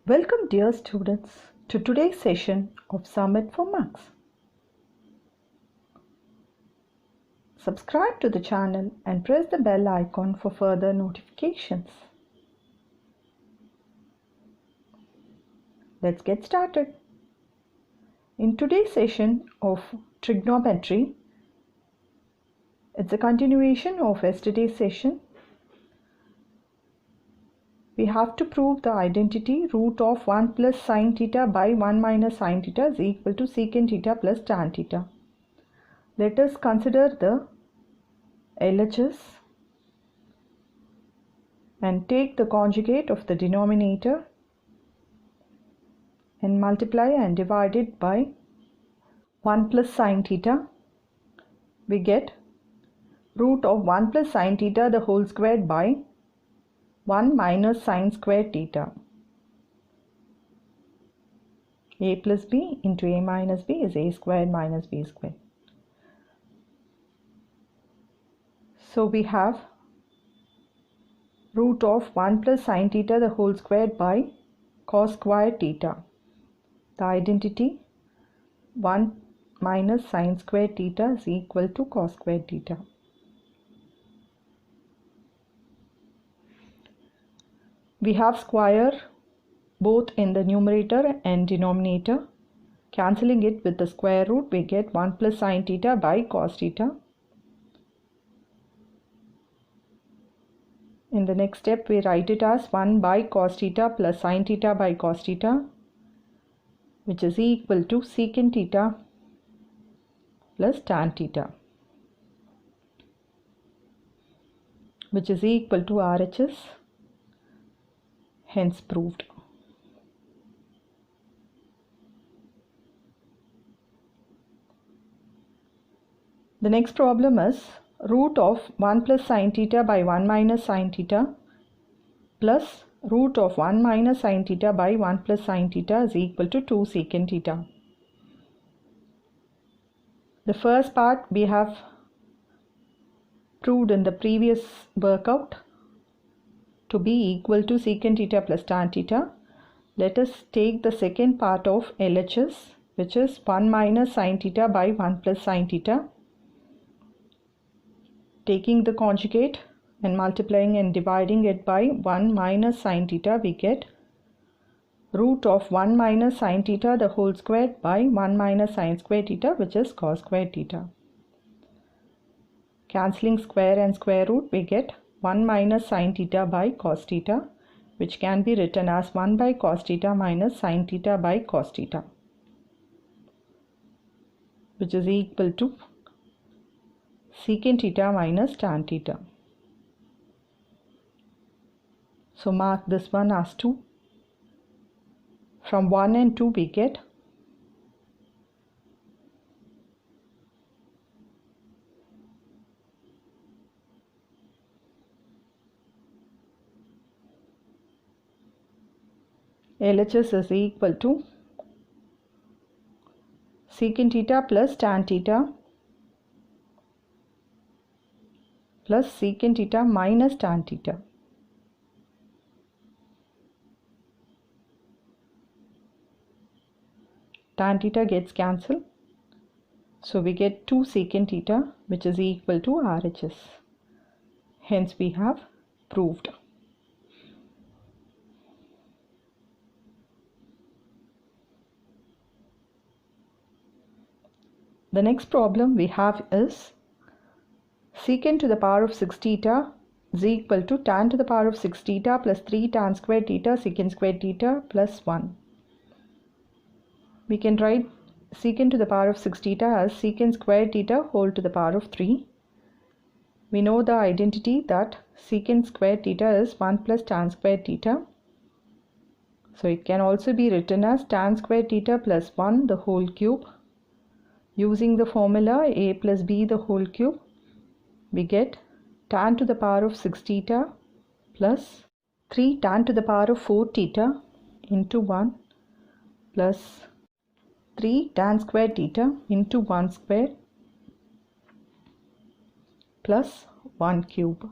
Welcome dear students to today's session of Summit for Maths. Subscribe to the channel and press the bell icon for further notifications. Let's get started. In today's session of trigonometry, it's a continuation of yesterday's session. We have to prove the identity root of 1 plus sine theta by 1 minus sine theta is equal to secant theta plus tan theta. Let us consider the LHS and take the conjugate of the denominator and multiply and divide it by 1 plus sine theta. We get root of 1 plus sine theta the whole squared by 1 minus sine squared theta. A plus b into a minus b is a squared minus b squared. So we have root of 1 plus sine theta the whole squared by cos squared theta. The identity 1 minus sine squared theta is equal to cos squared theta. We have square both in the numerator and denominator. Cancelling it with the square root, we get 1 plus sine theta by cos theta. In the next step, we write it as 1 by cos theta plus sine theta by cos theta, which is equal to secant theta plus tan theta, which is equal to RHS, hence proved. The next problem is root of 1 plus sine theta by 1 minus sine theta plus root of 1 minus sine theta by 1 plus sine theta is equal to 2 secant theta. The first part we have proved in the previous workout to be equal to secant theta plus tan theta. Let us take the second part of LHS, which is 1 minus sine theta by 1 plus sine theta. Taking the conjugate and multiplying and dividing it by 1 minus sine theta, we get root of 1 minus sine theta the whole squared by 1 minus sine squared theta, which is cos squared theta. Cancelling square and square root, we get 1 minus sine theta by cos theta, which can be written as 1 by cos theta minus sine theta by cos theta, which is equal to secant theta minus tan theta. So mark this one as 2. From 1 and 2 we get LHS is equal to secant theta plus tan theta plus secant theta minus tan theta. Tan theta gets cancelled. So we get 2 secant theta, which is equal to RHS. Hence we have proved. The next problem we have is secant to the power of 6 theta is equal to tan to the power of 6 theta plus 3 tan squared theta secant squared theta plus 1. We can write secant to the power of 6 theta as secant squared theta whole to the power of 3. We know the identity that secant squared theta is 1 plus tan squared theta. So it can also be written as tan squared theta plus 1 the whole cube. Using the formula a plus b the whole cube, we get tan to the power of 6 theta plus 3 tan to the power of 4 theta into 1 plus 3 tan squared theta into 1 square plus 1 cube,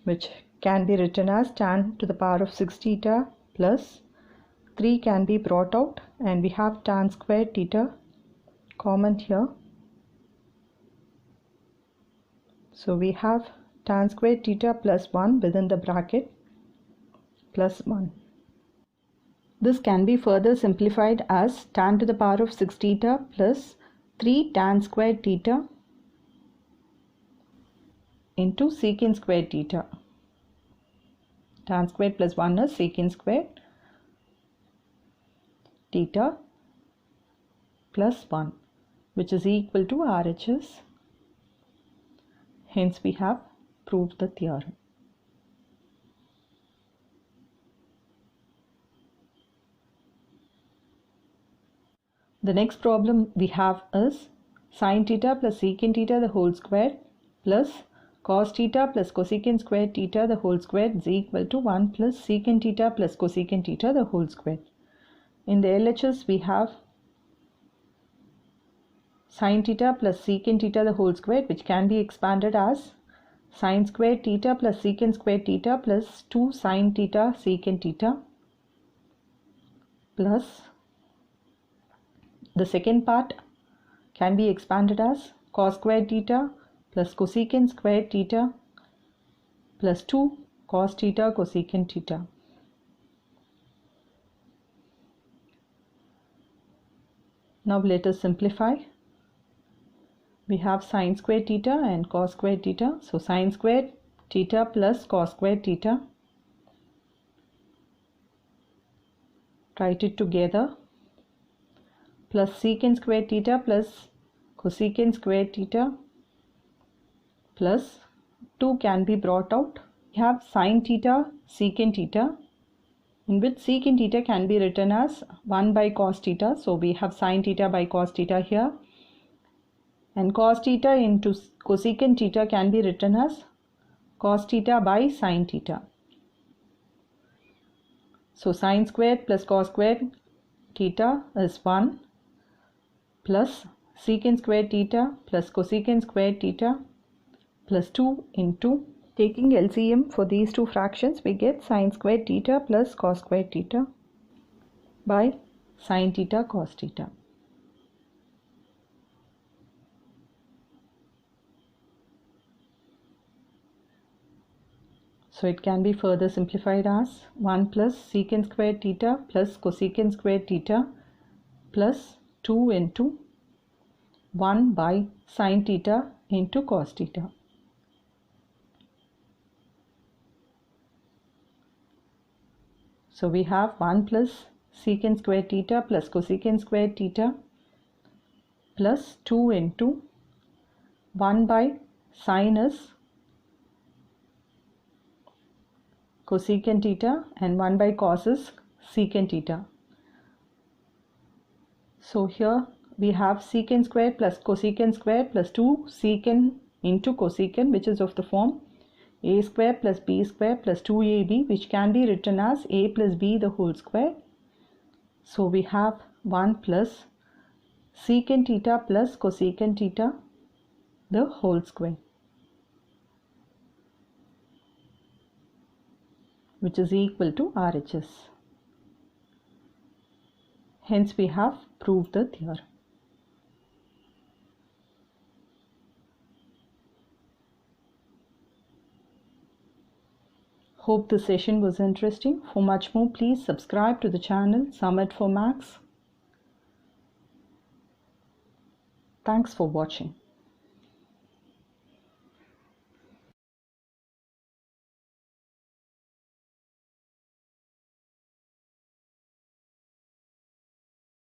which can be written as tan to the power of 6 theta plus 3 can be brought out, and we have tan squared theta common here. So we have tan squared theta plus 1 within the bracket plus 1. This can be further simplified as tan to the power of 6 theta plus 3 tan squared theta into secant squared theta. Tan squared plus 1 is secant squared theta plus 1, which is equal to RHS. Hence we have proved the theorem. The next problem we have is sin theta plus secant theta the whole square plus cos theta plus cosecant squared theta the whole square is equal to 1 plus secant theta plus cosecant theta the whole square. In the LHS we have sin theta plus secant theta the whole square, which can be expanded as sin squared theta plus secant squared theta plus 2 sin theta secant theta, plus the second part can be expanded as cos squared theta plus cosecant squared theta plus 2 cos theta cosecant theta. Now let us simplify. We have sin squared theta and cos squared theta. So sin squared theta plus cos squared theta. Write it together. Plus secant squared theta plus cosecant squared theta plus 2 can be brought out. We have sin theta secant theta, in which secant theta can be written as 1 by cos theta. So we have sin theta by cos theta here. And cos theta into cosecant theta can be written as cos theta by sin theta. So sin squared plus cos squared theta is 1 plus secant squared theta plus cosecant squared theta plus 2 into, taking LCM for these two fractions, we get sin squared theta plus cos squared theta by sin theta cos theta. So it can be further simplified as 1 plus secant squared theta plus cosecant squared theta plus 2 into 1 by sin theta into cos theta. So we have 1 plus secant squared theta plus cosecant squared theta plus 2 into 1 by sin is cosecant theta and 1 by cos is secant theta. So here we have secant squared plus cosecant squared plus 2 secant into cosecant, which is of the form a square plus b square plus 2ab, which can be written as a plus b the whole square. So we have 1 plus secant theta plus cosecant theta the whole square, which is equal to RHS. Hence we have proved the theorem. Hope the session was interesting. For much more, please subscribe to the channel Summit for Maths. Thanks for watching.